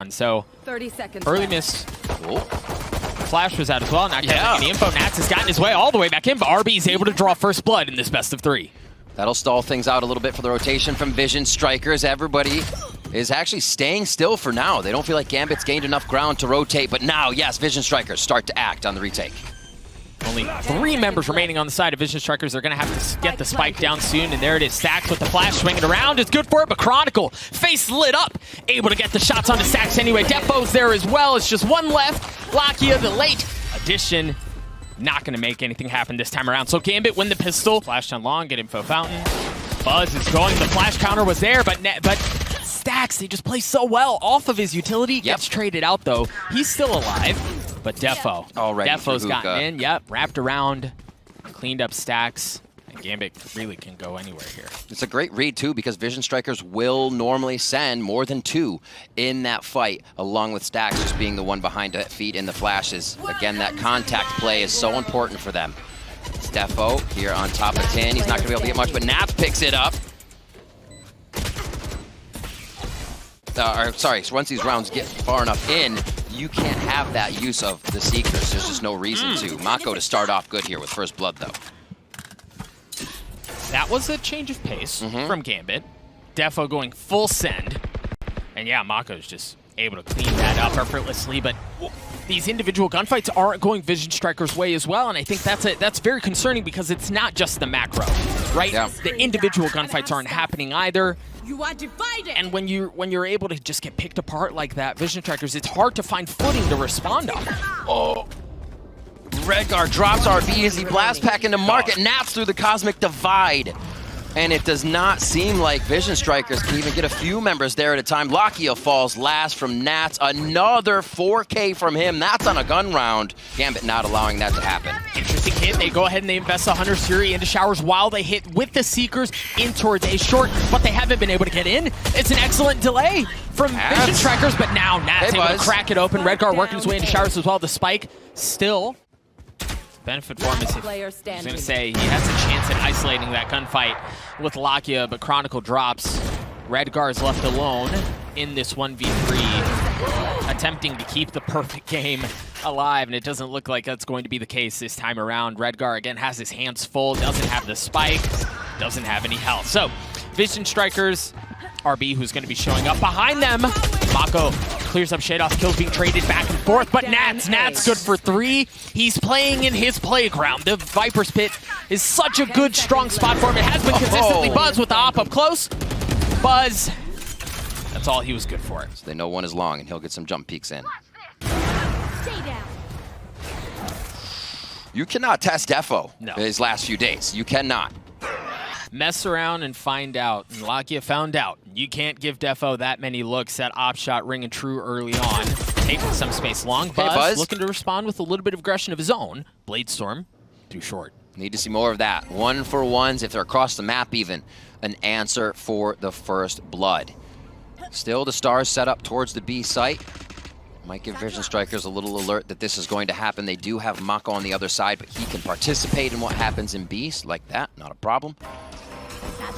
one. So 30 seconds early left. miss. Oh. Flash was out as well. Not getting any info. Nats has gotten his way all the way back in, but RB is able to draw first blood in this best of 3. That'll stall things out a little bit for the rotation from Vision Strikers. Everybody is actually staying still for now. They don't feel like Gambit's gained enough ground to rotate, but now, yes, Vision Strikers start to act on the retake. Only 3 members remaining on the side of Vision Strikers. They're going to have to get the spike down soon, and there it is. Stax with the flash swinging around. It's good for it, but Chronicle, face lit up, able to get the shots onto Stax anyway. Defo's there as well. It's just one left. Lakia, the late addition, not going to make anything happen this time around. So Gambit win the pistol. Flash down long, get info fountain. Buzz is going. The flash counter was there, but Stax, they just play so well off of his utility. Gets traded out, though. He's still alive. But Defo. Defo's gotten in, wrapped around, cleaned up Stax. And Gambit really can go anywhere here. It's a great read, too, because Vision Strikers will normally send more than 2 in that fight, along with Stax just being the one behind to feed in the flashes. Again, that contact play is so important for them. It's Defo here on top of 10. He's not going to be able to get much, but Nats picks it up. Sorry, so once these rounds get far enough in, you can't have that use of the Seekers. There's just no reason to. Mako to start off good here with first blood, though. That was a change of pace from Gambit. Defo going full send. And yeah, Mako's just able to clean that up effortlessly, but these individual gunfights aren't going Vision Striker's way as well, and I think that's very concerning because it's not just the macro, right? Yeah. The individual gunfights aren't happening either. You are divided. And when you're able to just get picked apart like that, Vision Strikers, it's hard to find footing to respond on. Oh. Redguard drops RB as he blast pack into market, naps through the Cosmic Divide. And it does not seem like Vision Strikers can even get a few members there at a time. Lakia falls last from Nats. Another 4K from him. That's on a gun round. Gambit not allowing that to happen. Interesting hit. They go ahead and they invest the Hunter's Fury into Showers while they hit with the Seekers in towards A short, but they haven't been able to get in. It's an excellent delay from Vision Strikers, but now Nats able to crack it open. Redguard working his way into Showers as well. The spike still benefit for him is I was going to say he has a chance at isolating that gunfight with Lakia, but Chronicle drops. Redguard's left alone in this 1v3, attempting to keep the perfect game alive, and it doesn't look like that's going to be the case this time around. Redguard, again, has his hands full, doesn't have the spike, doesn't have any health. So, Vision Strikers, RB, who's going to be showing up behind them. Mako clears up shade off, kills being traded back and forth, but Nats good for 3. He's playing in his playground. The Viper's Pit is such a good, strong spot for him. It has been consistently Buzz with the op up close. Buzz, that's all he was good for. So they know one is long, and he'll get some jump peeks in. You cannot test Defo his last few days. You cannot. Mess around and find out. And Lakia found out. You can't give Defo that many looks. That op shot ringing true early on. Taking some space long. Buzz looking to respond with a little bit of aggression of his own. Blade Storm, too short. Need to see more of that. 1-for-1s, if they're across the map even. An answer for the first blood. Still the stars set up towards the B site. Might give Vision Strikers a little alert that this is going to happen. They do have Mako on the other side, but he can participate in what happens in B like that. Not a problem.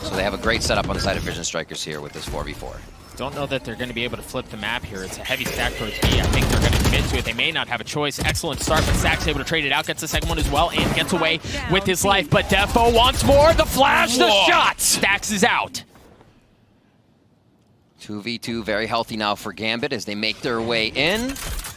So they have a great setup on the side of Vision Strikers here with this 4v4. Don't know that they're going to be able to flip the map here. It's a heavy stack towards B. I think they're going to commit to it. They may not have a choice. Excellent start, but Stack's able to trade it out. Gets the second one as well and gets away with his life. But Defo wants more. The flash, the shot. Stax is out. 2v2, very healthy now for Gambit as they make their way in.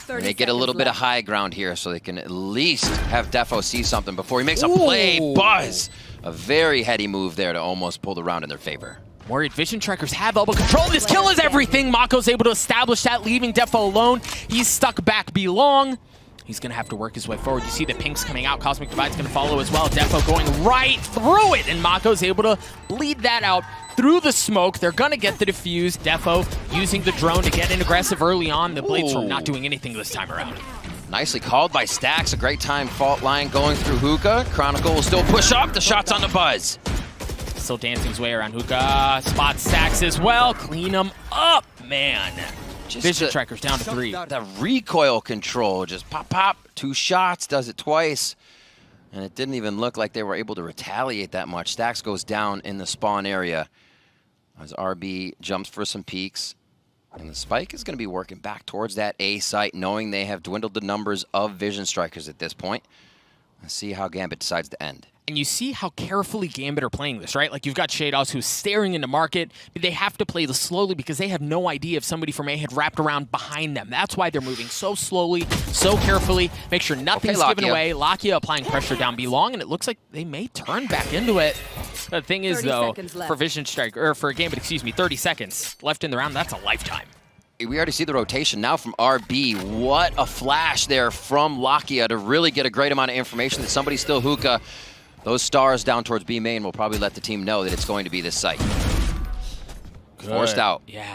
They get a little bit of high ground here so they can at least have Defo see something before he makes a play. Buzz! A very heady move there to almost pull the round in their favor. Worried Vision Strikers have elbow control. This kill is everything. Mako's able to establish that, leaving Defo alone. He's stuck back B long. He's going to have to work his way forward. You see the pinks coming out. Cosmic Divide's going to follow as well. Defo going right through it, and Mako's able to bleed that out through the smoke. They're going to get the defuse. Defo using the drone to get in aggressive early on. The Blade Storm not doing anything this time around. Nicely called by Stax. A great time fault line going through Hookah. Chronicle will still push up. The shot's on the Buzz. Still dancing his way around Hookah. Spot Stax as well. Clean him up, man. Vision Strikers down to 3. The recoil control, just pop, pop, 2 shots, does it twice. And it didn't even look like they were able to retaliate that much. Stax goes down in the spawn area as RB jumps for some peeks. And the Spike is going to be working back towards that A site, knowing they have dwindled the numbers of Vision Strikers at this point. Let's see how Gambit decides to end. And you see how carefully Gambit are playing this, right? Like, you've got Shados who's staring into market, but they have to play this slowly because they have no idea if somebody from A had wrapped around behind them. That's why they're moving so slowly, so carefully, make sure nothing's given away. Lakia applying pressure down B long, and it looks like they may turn back into it. The thing is, though, for Vision Strike, or for Gambit, excuse me, 30 seconds left in the round, that's a lifetime. We already see the rotation now from RB. What a flash there from Lakia to really get a great amount of information that somebody's still hookah. Those stars down towards B main will probably let the team know that it's going to be this site. Good. Forced out. Yeah,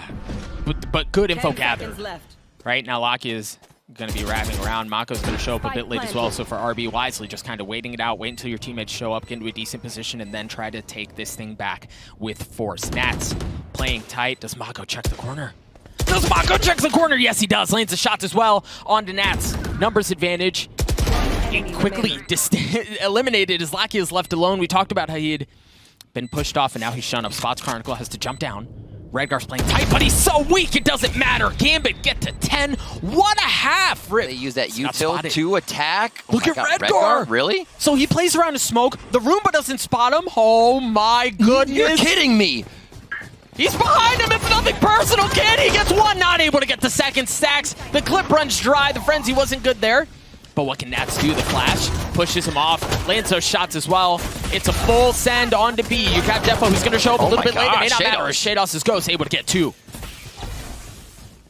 but good info gathered. Left. Right now, Lakia is going to be wrapping around. Mako's going to show up a bit late as well, so for RB, wisely just kind of waiting it out, wait until your teammates show up, get into a decent position, and then try to take this thing back with force. Nats playing tight. Does Mako check the corner? Does Mako check the corner? Yes, he does. Lands the shots as well onto Nats. Numbers advantage. And quickly eliminated as Lakia is left alone. We talked about how he had been pushed off, and now he's shown up. Spots Chronicle, has to jump down. Redgar's playing tight, but he's so weak, it doesn't matter. Gambit get to 10. What a half! They use that util to attack. Look at Redgar. Really? So he plays around a smoke. The Roomba doesn't spot him. Oh my goodness. You're kidding me. He's behind him. It's nothing personal, kid. He gets one, not able to get the second. Stacks. The clip runs dry. The frenzy wasn't good there. But what can Nats do? The flash pushes him off. Lands those shots as well. It's a full send on to B. You got Defo, who's going to show up a little bit later. May not matter. Shados' Ghost able to get 2.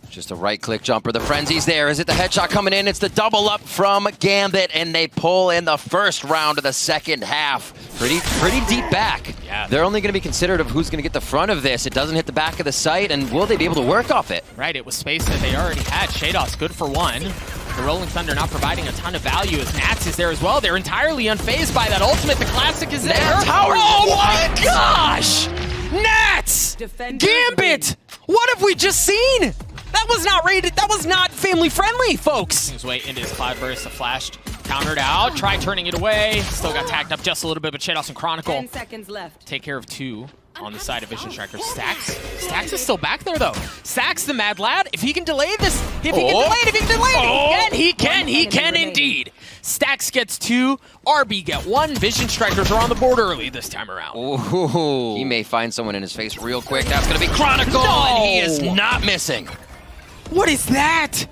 Just a right-click jumper. The frenzy's there. Is it the headshot coming in? It's the double up from Gambit, and they pull in the first round of the second half. Pretty deep back. Yeah. They're only going to be considerate of who's going to get the front of this. It doesn't hit the back of the site, and will they be able to work off it? Right, it was space that they already had. Shados, good for 1. The Rolling Thunder not providing a ton of value as Nats is there as well. They're entirely unfazed by that ultimate. The classic is there. Oh my gosh! Nats! Gambit! What have we just seen? That was not rated. That was not family friendly, folks. His way into his Cloudburst, the flash countered out. Try turning it away. Still got tacked up just a little bit, but Shados and Chronicle 10 seconds left. take care of 2 on the side of Vision Strikers. Stacks is still back there, though. Stacks, the mad lad. If he can delay this, if he can indeed. Stacks gets 2, RB get 1. Vision Strikers are on the board early this time around. Ooh, he may find someone in his face real quick. That's going to be Chronicle, and he is not missing. What is that?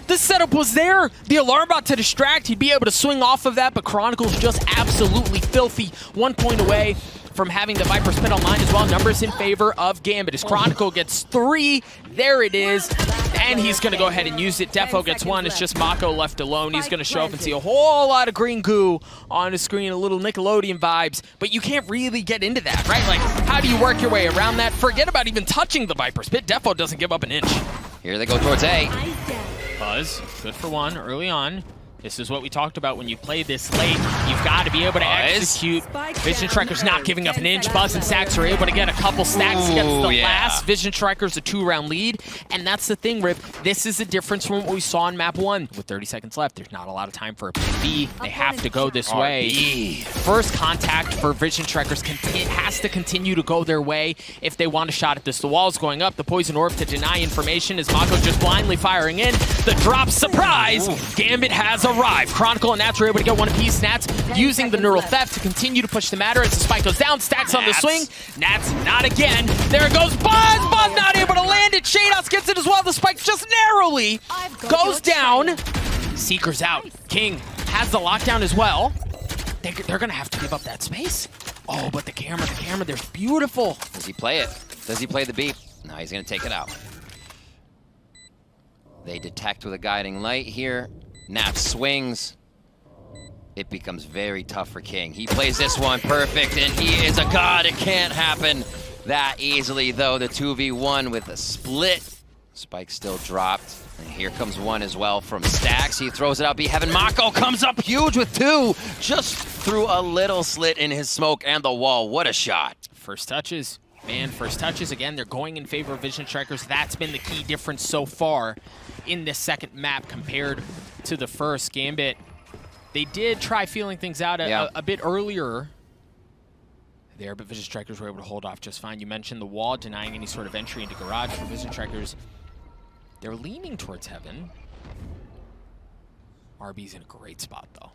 The setup was there. The alarm bot to distract. He'd be able to swing off of that, but Chronicle's just absolutely filthy. 1 point away from having the Viper spin online as well. Numbers in favor of Gambit as Chronicle gets 3. There it is. And he's going to go ahead and use it. Defo gets 1. It's just Mako left alone. He's going to show up and see a whole lot of green goo on his screen, a little Nickelodeon vibes. But you can't really get into that, right? Like, how do you work your way around that? Forget about even touching the Viper spit. Defo doesn't give up an inch. Here they go towards A. Buzz, good for 1 early on. This is what we talked about when you play this late. You've got to be able to execute. Vision Strikers not giving up an inch. Buzz and Stacks are able to get a couple stacks against the last. Vision Strikers a 2-round lead. And that's the thing, Rip. This is the difference from what we saw in map 1. With 30 seconds left, there's not a lot of time for a B. They have to go this way. First contact for Vision Strikers has to continue to go their way if they want a shot at this. The wall's going up. The Poison Orb to deny information as Mako just blindly firing in. The drop surprise. Gambit has arrived. Chronicle and Nats are able to get 1 apiece. Nats using the Neural Theft to continue to push the matter as the spike goes down. Stacks on the swing. Nats not again. There goes Buzz. Buzz not able to land it. Shados gets it as well. The spike just narrowly goes down. Seeker's out. King has the lockdown as well. They're going to have to give up that space. Oh, but the camera, they're beautiful. Does he play it? Does he play the beep? No, he's going to take it out. They detect with a guiding light here. Nats swings. It becomes very tough for King. He plays this one perfect, and he is a god. It can't happen that easily, though. The 2v1 with a split. Spike still dropped. And here comes 1 as well from Stacks. He throws it out. Heaven Mako comes up huge with 2. Just through a little slit in his smoke and the wall. What a shot. First touches. Man, first touches. Again, they're going in favor of Vision Strikers. That's been the key difference so far in this second map compared to the first. Gambit, they did try feeling things out a bit earlier there, but Vision Strikers were able to hold off just fine. You mentioned the wall denying any sort of entry into garage for Vision Strikers. They're leaning towards heaven. RB's in a great spot, though.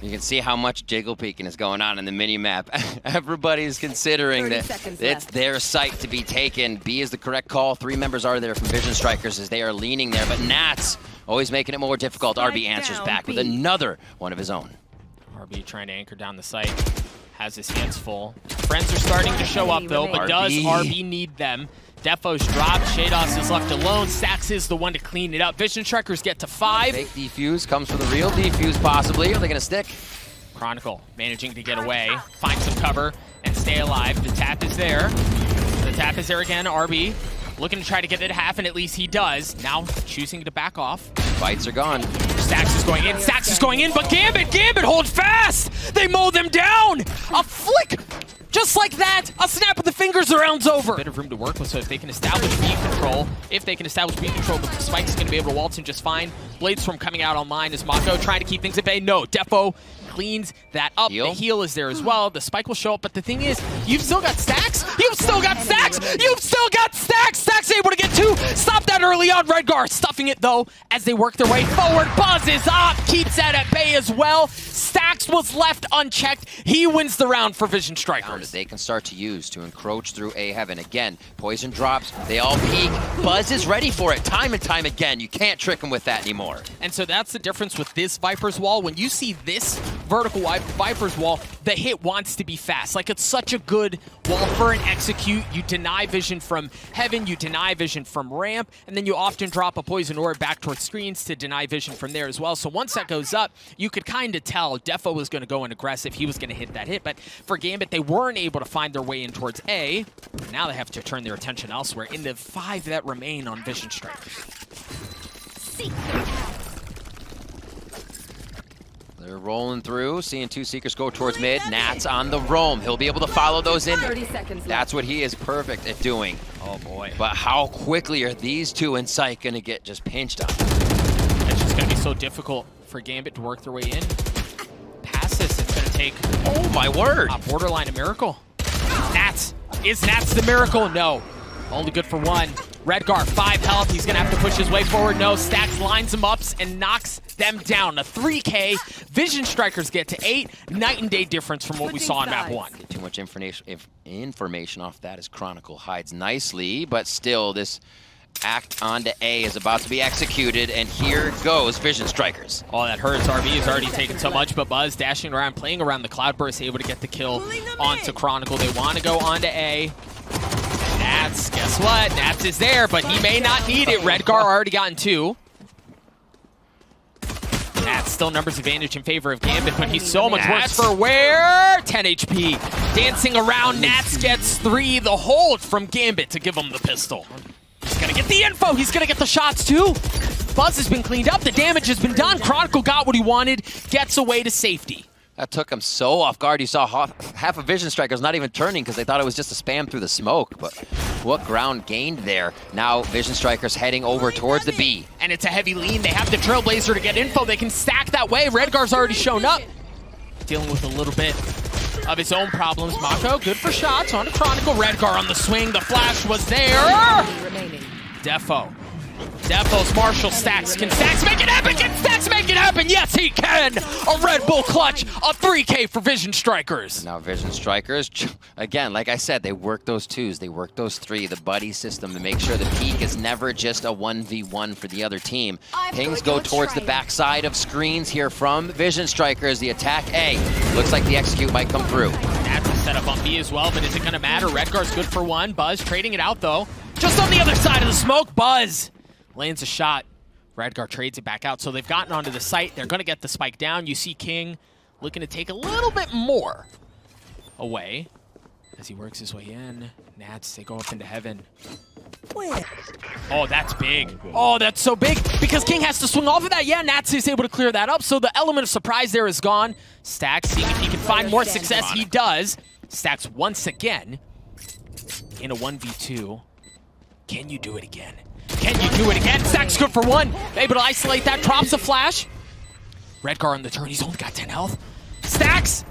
You can see how much jiggle peeking is going on in the mini-map. Everybody's considering that it's their site to be taken. B is the correct call. 3 members are there from Vision Strikers as they are leaning there, but Nats always making it more difficult. RB answers back with another one of his own. RB trying to anchor down the site. Has his hands full. Friends are starting to show up, though, but does RB need them? Defo's dropped. Shados is left alone. Stax is the one to clean it up. Vision Strikers get to 5. Fake defuse comes for the real defuse, possibly. Are they going to stick? Chronicle managing to get away, find some cover, and stay alive. The tap is there. The tap is there again. RB looking to try to get it to half, and at least he does. Now choosing to back off. Fights are gone. Stax is going in. Stax is going in, but Gambit hold fast! They mow them down! A flick! Just like that, a snap of the fingers, the round's over. A bit of room to work with, so if they can establish beat control, the Spike's going to be able to waltz in just fine. Bladestorm coming out online as Mako trying to keep things at bay. No, Defo cleans that up. The heal is there as well. The Spike will show up, but the thing is, you've still got Stax. You've still got Stax. You've still got Stax. Stax able to get 2. Stop that early on. Redgar stuffing it, though, as they work their way forward. Buzz is up. Keeps that at bay as well. Stax was left unchecked. He wins the round for Vision Strikers. They can start to use to encroach through A heaven. Again, poison drops. They all peek. Buzz is ready for it time and time again. You can't trick him with that anymore. And so that's the difference with this Viper's Wall. When you see this vertical Viper's Wall, the hit wants to be fast. Like, it's such a good wall for an execute. You deny vision from heaven, you deny vision from ramp, and then you often drop a poison orb back towards screens to deny vision from there as well. So once that goes up, you could kind of tell Defo was going to go in aggressive. He was going to hit that hit. But for Gambit, they weren't able to find their way in towards A. Now they have to turn their attention elsewhere in the 5 that remain on Vision Strikers. They're rolling through, seeing 2 Seekers go towards mid. Nats on the roam. He'll be able to follow those in. 30 seconds That's what he is perfect at doing. Oh boy. But how quickly are these 2 in sight going to get just pinched on? It's just going to be so difficult for Gambit to work their way in. Past this, it's going to take... Oh my word! Borderline a miracle. Nats. Is Nats the miracle? No. Only good for 1. Redgar, 5 health. He's going to have to push his way forward. No. Stax lines him up and knocks them down. A 3K. Vision Strikers get to 8. Night and day difference from what we saw in map 1. Get too much information off that as Chronicle hides nicely, but still this act onto A is about to be executed, and here goes Vision Strikers. Oh, that hurts. RB has already taken so much, but Buzz dashing around, playing around the Cloudburst, able to get the kill onto Chronicle. They want to go onto A. Nats, guess what? Nats is there, but he may not need it. Redgar already gotten 2. Nats still numbers advantage in favor of Gambit, but he's so much worse for wear. 10 HP. Dancing around, Nats gets 3. The hold from Gambit to give him the pistol. He's gonna get the info. He's gonna get the shots too. Buzz has been cleaned up. The damage has been done. Chronicle got what he wanted. Gets away to safety. That took him so off guard. You saw half of Vision Strikers not even turning because they thought it was just a spam through the smoke. But what ground gained there. Now Vision Strikers heading over towards the B. And it's a heavy lean. They have the Trailblazer to get info. They can stack that way. Redgar's already shown up. Dealing with a little bit of his own problems. Mako, good for shots on Chronicle. Redgar on the swing. The flash was there. Defo. Defo's Marshall Stax. Can Stax make it happen? Can Stax make it happen? Yes, he can. A Red Bull clutch. A 3K for Vision Strikers. Now Vision Strikers, again, like I said, they work those 2s. They work those 3, the buddy system to make sure the peak is never just a 1v1 for the other team. Pings go towards the backside of screens here from Vision Strikers. The attack A. Looks like the execute might come through. That's a setup on B as well, but is it going to matter? Redgar's good for 1. Buzz trading it out, though. Just on the other side of the smoke, Buzz lands a shot. Redgar trades it back out, so they've gotten onto the site. They're going to get the spike down. You see King looking to take a little bit more away as he works his way in. Nats, they go up into heaven. Oh, that's big. Oh, that's so big because King has to swing off of that. Yeah, Nats is able to clear that up, so the element of surprise there is gone. Stax, seeing if he can find more success. He does. Stax once again in a 1v2. Can you do it again? Can you do it again? Stax good for 1. Able to isolate that. Drops a flash. Redgar on the turn. He's only got 10 health. Stax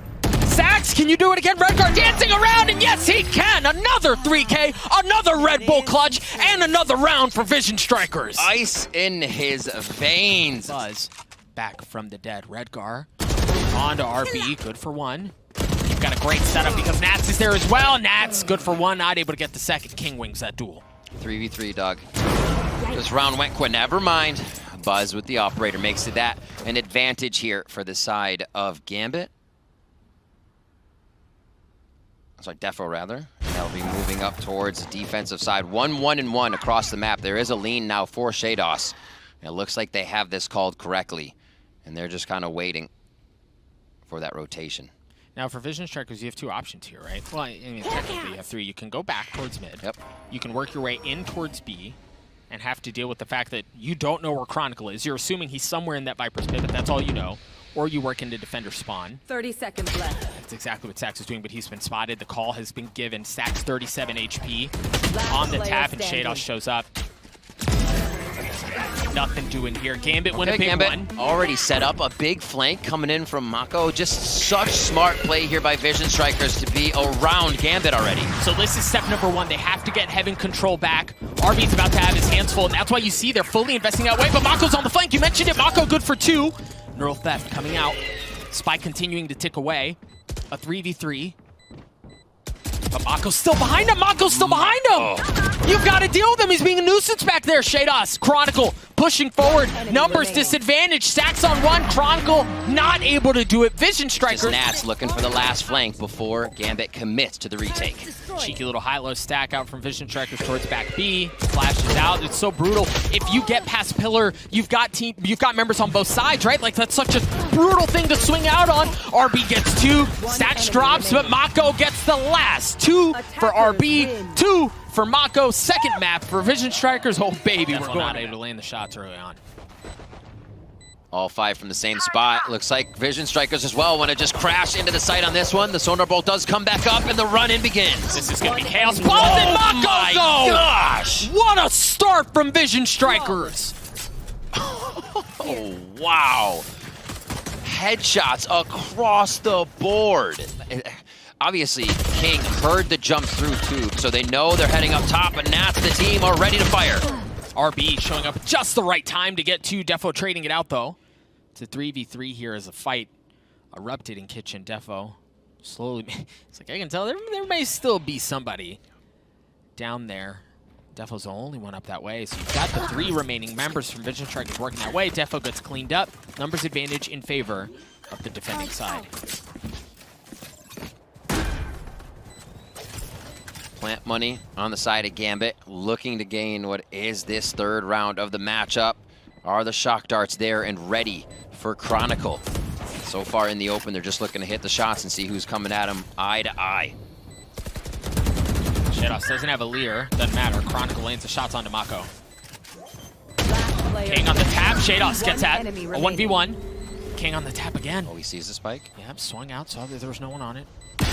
Stacks, can you do it again? Redguard dancing around, and yes, he can! Another 3K, another Red Bull clutch, and another round for Vision Strikers. Ice in his veins. Buzz back from the dead. Redgar on to RB, good for one. You've got a great setup because Nats is there as well. Nats, good for one, not able to get the second. King wings that duel. 3v3, Doug. This round went quick. Never mind. Buzz with the operator makes it that an advantage here for the side of Gambit. Sorry, Defo rather. And they'll be moving up towards the defensive side. 1-1-1 across the map. There is a lean now for Shados. It looks like they have this called correctly, and they're just kind of waiting for that rotation. Now, for Vision Strikers, you have two options here, right? Well, I mean, technically you have three. You can go back towards mid. Yep. You can work your way in towards B and have to deal with the fact that you don't know where Chronicle is. You're assuming he's somewhere in that Viper's pit, but that's all you know. Or you work into defender spawn. 30 seconds left. That's exactly what Stax is doing, but he's been spotted. The call has been given. Stax 37 HP Last on the player tap, and standing. Shados shows up. Nothing doing here. Gambit win a big Gambit one. already set up a big flank coming in from Mako. Just such smart play here by Vision Strikers to be around Gambit already. So this is step number one. They have to get Heaven control back. RB's about to have his hands full, and that's why you see they're fully investing that way. But Mako's on the flank. You mentioned it. Mako good for two. Neural Theft coming out. Spike continuing to tick away. A 3v3. But Mako's still behind him. Mako's still behind him. You've got to deal with him. He's being a nuisance back there. Shados, Chronicle pushing forward. Numbers disadvantage. Stacks on one. Chronicle not able to do it. Vision Strikers. Nats looking for the last flank before Gambit commits to the retake. Cheeky little high-low stack out from Vision Strikers towards back B. Flashes out. It's so brutal. If you get past pillar, you've got members on both sides, right? Like, that's such a brutal thing to swing out on. RB gets two. Stacks drops, but Mako gets the last. Two for RB. Two for Mako. Second map for Vision Strikers. Oh, baby, we're not able to land the shots early on. All five from the same spot. Looks like Vision Strikers as well want to just crash into the site on this one. The Sonar Bolt does come back up and the run-in begins. This is going to be chaos. Oh my gosh! What a start from Vision Strikers! Oh, wow. Headshots across the board. Obviously, King heard the jump through tube, so they know they're heading up top, and Nats, the team, are ready to fire. RB showing up just the right time to get two. Defo trading it out, though. It's a 3v3 here as a fight erupted in Kitchen. Defo slowly... It's like, I can tell there may still be somebody down there. Defo's the only one up that way, so you've got the three remaining members from Vision Strikers working that way. Defo gets cleaned up. Numbers advantage in favor of the defending side. Plant money on the side of Gambit, looking to gain what is this third round of the matchup. Are the shock darts there and ready for Chronicle? So far in the open, they're just looking to hit the shots and see who's coming at them eye to eye. Shados doesn't have a leer, doesn't matter. Chronicle lands the shots onto Mako. King on the tap, Shados gets at a 1v1. King on the tap again. Oh, he sees the spike? Yep, swung out, saw that there was no one on it.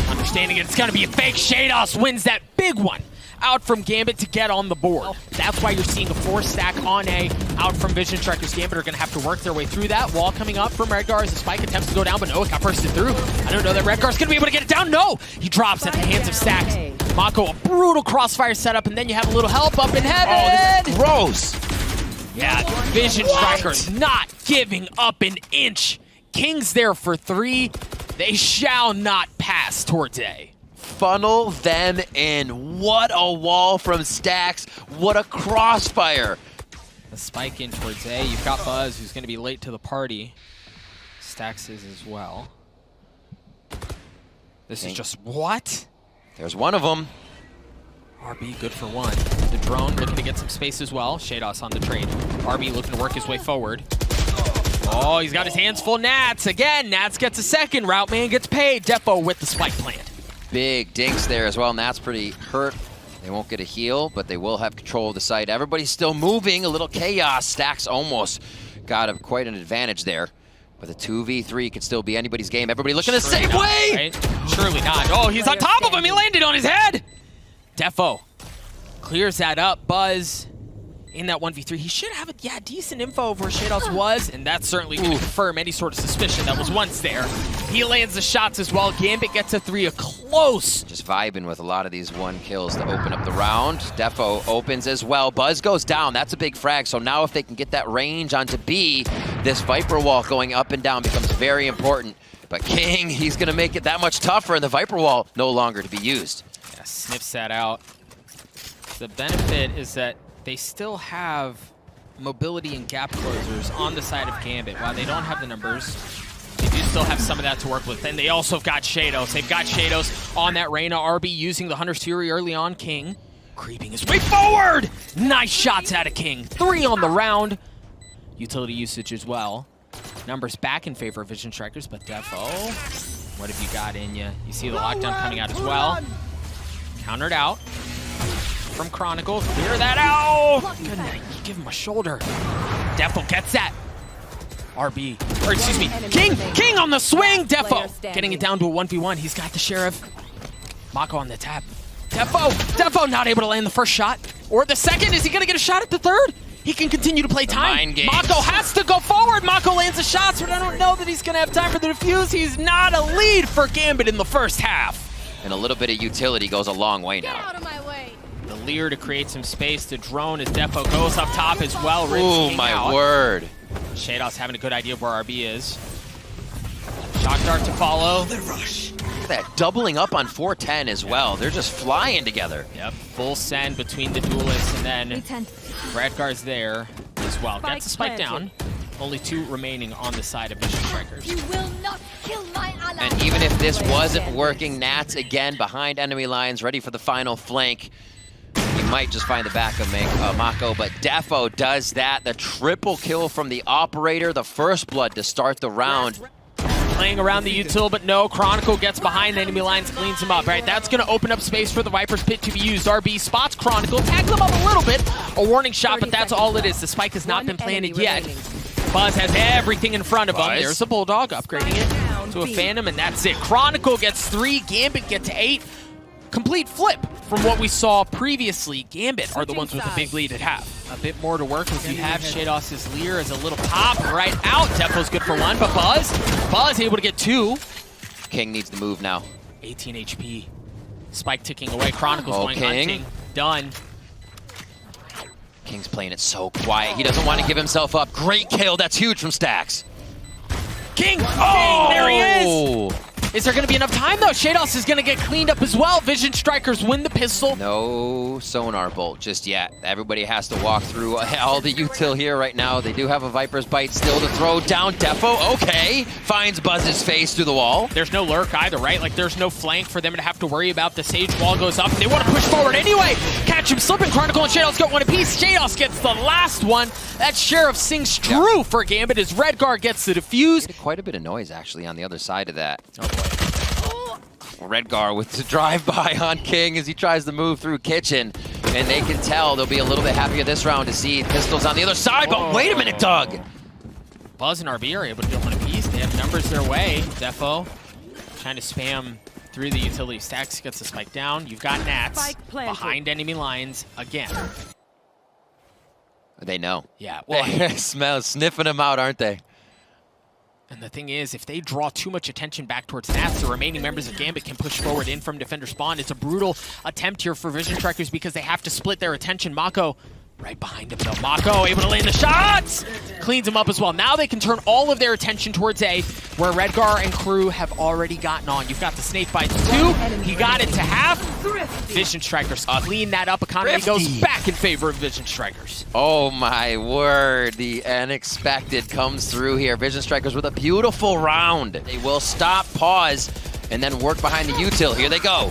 Understanding it's gonna be a fake. Shados wins that big one out from Gambit to get on the board. That's why you're seeing a 4-stack on A out from Vision Strikers. Gambit are gonna have to work their way through that. Wall coming up from Redgar as the spike attempts to go down, but no, it got bursted through. I don't know that Redgar's gonna be able to get it down. No! He drops at the hands of Stacks. Mako, a brutal crossfire setup, and then you have a little help up in heaven. Oh, this is gross. Yeah, Vision Strikers not giving up an inch. King's there for three. They shall not pass towards A. Funnel them in. What a wall from Stacks. What a crossfire. The spike in towards A. You've got Buzz, who's going to be late to the party. Stacks is as well. This is just what? There's one of them. RB good for one. The drone looking to get some space as well. Shados on the trade. RB looking to work his way forward. Oh, he's got his hands full. Nats again. Nats gets a second. Route man gets paid. Defo with the spike plant. Big dinks there as well. Nats pretty hurt. They won't get a heal, but they will have control of the site. Everybody's still moving. A little chaos. Stacks almost got quite an advantage there. But the 2v3 could still be anybody's game. Everybody looking the same way. Right? Surely not. Oh, he's on top of him. He landed on his head. Defo clears that up. Buzz in that 1v3. He should have decent info of where Shados was, and that's certainly going to confirm any sort of suspicion that was once there. He lands the shots as well. Gambit gets a 3, a close. Just vibing with a lot of these 1 kills to open up the round. Defo opens as well. Buzz goes down. That's a big frag. So now if they can get that range onto B, this Viper wall going up and down becomes very important. But King, he's going to make it that much tougher, and the Viper wall no longer to be used. Yeah, sniffs that out. The benefit is that they still have mobility and gap closers on the side of Gambit. While they don't have the numbers, they do still have some of that to work with. And they also have got Shados. They've got Shados on that Reyna. RB using the Hunter's Fury early on. King creeping his way forward. Nice shots out of King. 3 on the round. Utility usage as well. Numbers back in favor of Vision Strikers, but Defo, what have you got in you? You see the lockdown coming out as well. Countered out from Chronicle. Clear that out. Good night. You give him a shoulder. Defo gets that. RB. Or excuse me. King on the swing. Defo getting it down to a 1v1. He's got the Sheriff. Mako on the tap. Defo not able to land the first shot. Or the second. Is he going to get a shot at the third? He can continue to play time. Mako has to go forward. Mako lands the shots, but I don't know that he's going to have time for the defuse. He's not a lead for Gambit in the first half. And a little bit of utility goes a long way now. Get out of my way. The Lear to create some space. The drone as Defo goes up top as well. Oh my word. Shados having a good idea of where RB is. Shock dart to follow. The rush. Look at that, doubling up on 410 as well. They're just flying together. Yep, full send between the duelists, and then Radgar's there as well. Gets the spike down. Only 2 remaining on the side of Vision Strikers. You will not kill my ally. And even if this wasn't working, Nats again behind enemy lines, ready for the final flank. You might just find the back of Mako, but Defo does that. The triple kill from the operator, the first blood to start the round. Playing around the util, but no. Chronicle gets behind enemy lines, cleans him up, right? That's going to open up space for the Viper's Pit to be used. RB spots Chronicle, tags him up a little bit. A warning shot, but that's all it is. The spike has not been planted yet. Buzz has everything in front of him. There's a Bulldog, upgrading it to a Phantom, and that's it. Chronicle gets 3, Gambit gets 8. Complete flip from what we saw previously. Gambit are the ones with a big lead at half. A bit more to work with. You have Shados' Lear as a little pop right out. Defo's good for 1, but Buzz able to get 2. King needs to move now. 18 HP. Spike ticking away. Chronicle's going hunting. Done. King's playing it so quiet. He doesn't want to give himself up. Great kill. That's huge from Stacks. King! Oh! There he is! Is there going to be enough time, though? Shados is going to get cleaned up as well. Vision Strikers win the pistol. No sonar bolt just yet. Everybody has to walk through all the util here right now. They do have a Viper's Bite still to throw down. Defo, okay. Finds Buzz's face through the wall. There's no lurk either, right? Like, there's no flank for them to have to worry about. The Sage wall goes up, and they want to push forward anyway. Catch him slipping. Chronicle and Shados got 1 apiece. Shados gets the last one. That Sheriff sings true for Gambit as Redgar gets the defuse. Quite a bit of noise, actually, on the other side of that. Redgar with the drive-by on King as he tries to move through Kitchen. And they can tell they'll be a little bit happier this round to see pistols on the other side. But wait a minute, Doug. Buzz and RB are able to get 1 apiece. They have numbers their way. Defo trying to spam through the utility. Stacks gets the spike down. You've got Nats behind enemy lines again. They know. Yeah. Well, smell sniffing them out, aren't they? And the thing is, if they draw too much attention back towards Nats, the remaining members of Gambit can push forward in from defender spawn. It's a brutal attempt here for Vision Strikers because they have to split their attention. Mako right behind him, though. Mako able to land the shots! Cleans him up as well. Now they can turn all of their attention towards A, where Redgar and crew have already gotten on. You've got the snake bites 2. He got it to half. Vision Strikers clean that up. Economy goes back in favor of Vision Strikers. Oh my word, the unexpected comes through here. Vision Strikers with a beautiful round. They will stop, pause, and then work behind the util. Here they go.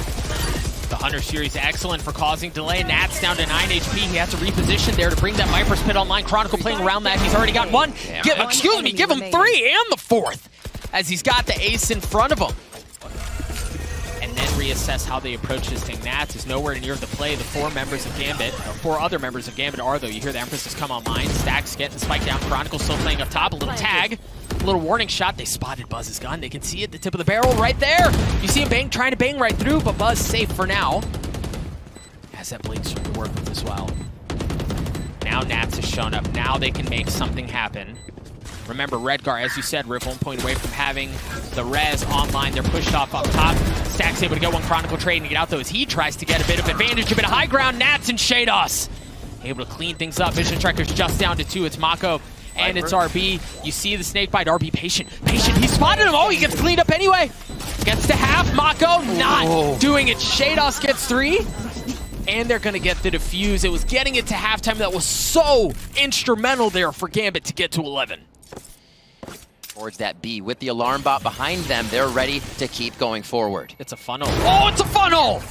The Hunter series excellent for causing delay. Nats down to 9 HP. He has to reposition there to bring that Viper's Pit online. Chronicle playing around that. He's already got 1. Give him 3 and the 4th as he's got the ace in front of him. And then reassess how they approach this thing. Nats is nowhere near the play. The 4 members of Gambit, or 4 other members of Gambit are, though. You hear the Empress has come online. Stacks getting the spike down. Chronicle still playing up top. A little tag. A little warning shot. They spotted Buzz's gun. They can see it, the tip of the barrel right there. You see him trying to bang right through, but Buzz safe for now. Has that blade sword to work with as well. Now now Nats has shown up. Now they can make something happen. Remember, Redgar, as you said, Rip 1 point away from having the res online. They're pushed off up top. Stack's able to get one Chronicle trade and get out, though, as he tries to get a bit of advantage, a bit of high ground. Nats and Shados able to clean things up. Vision Tracker's just down to 2. It's Mako and it's RB. You see the snakebite. RB patient. He spotted him. Oh, he gets cleaned up anyway. Gets to half. Mako not doing it. Shados gets 3. And they're going to get the defuse. It was getting it to halftime that was so instrumental there for Gambit to get to 11. Towards that B with the alarm bot behind them, they're ready to keep going forward. It's a funnel. Oh, it's a funnel!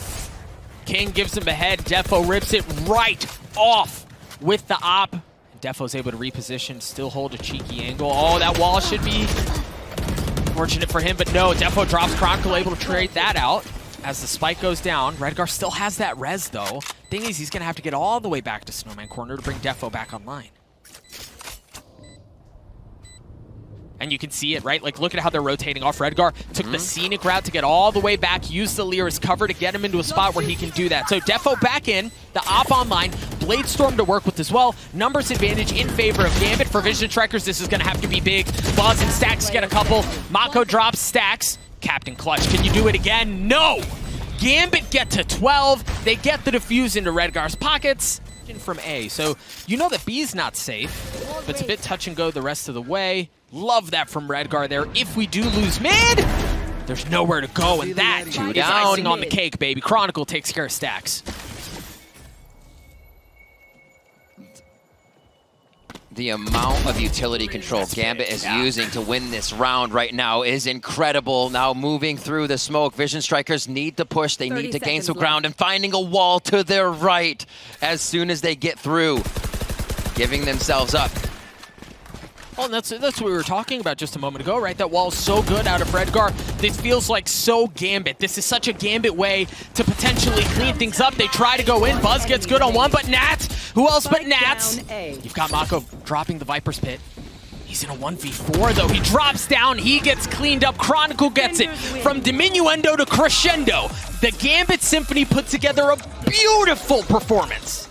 King gives him a head. Defo rips it right off with the op. Defo's able to reposition, still hold a cheeky angle. Oh, that wall should be fortunate for him, but no. Defo drops Chronicle, able to trade that out as the spike goes down. Redgar still has that res, though. Thing is, he's going to have to get all the way back to Snowman Corner to bring Defo back online. And you can see it, right? Like, look at how they're rotating off. Redgar took the scenic route to get all the way back, used the Lear as cover to get him into a spot where he can do that. So Defo back in, the op online, Bladestorm to work with as well. Numbers advantage in favor of Gambit. For Vision Strikers, this is going to have to be big. Buzz and Stacks get a couple. Mako drops Stacks. Captain Clutch, can you do it again? No! Gambit get to 12. They get the defuse into Redgar's pockets. From A. So you know that B's not safe, but it's a bit touch and go the rest of the way. Love that from Redgar there. If we do lose mid, there's nowhere to go, and that is icing on the cake, baby. Chronicle takes care of Stacks. The amount of utility control Gambit is using to win this round right now is incredible. Now moving through the smoke, Vision Strikers need to push. They need to gain some ground and finding a wall to their right as soon as they get through, giving themselves up. Well, and that's what we were talking about just a moment ago, right? That wall's so good out of Redgar. This feels like so Gambit. This is such a Gambit way to potentially clean things up. They try to go in. Buzz gets good on one, but Nats, who else but Nats? You've got Mako dropping the Viper's Pit. He's in a 1v4, though. He drops down. He gets cleaned up. Chronicle gets it. From diminuendo to crescendo, the Gambit Symphony put together a beautiful performance.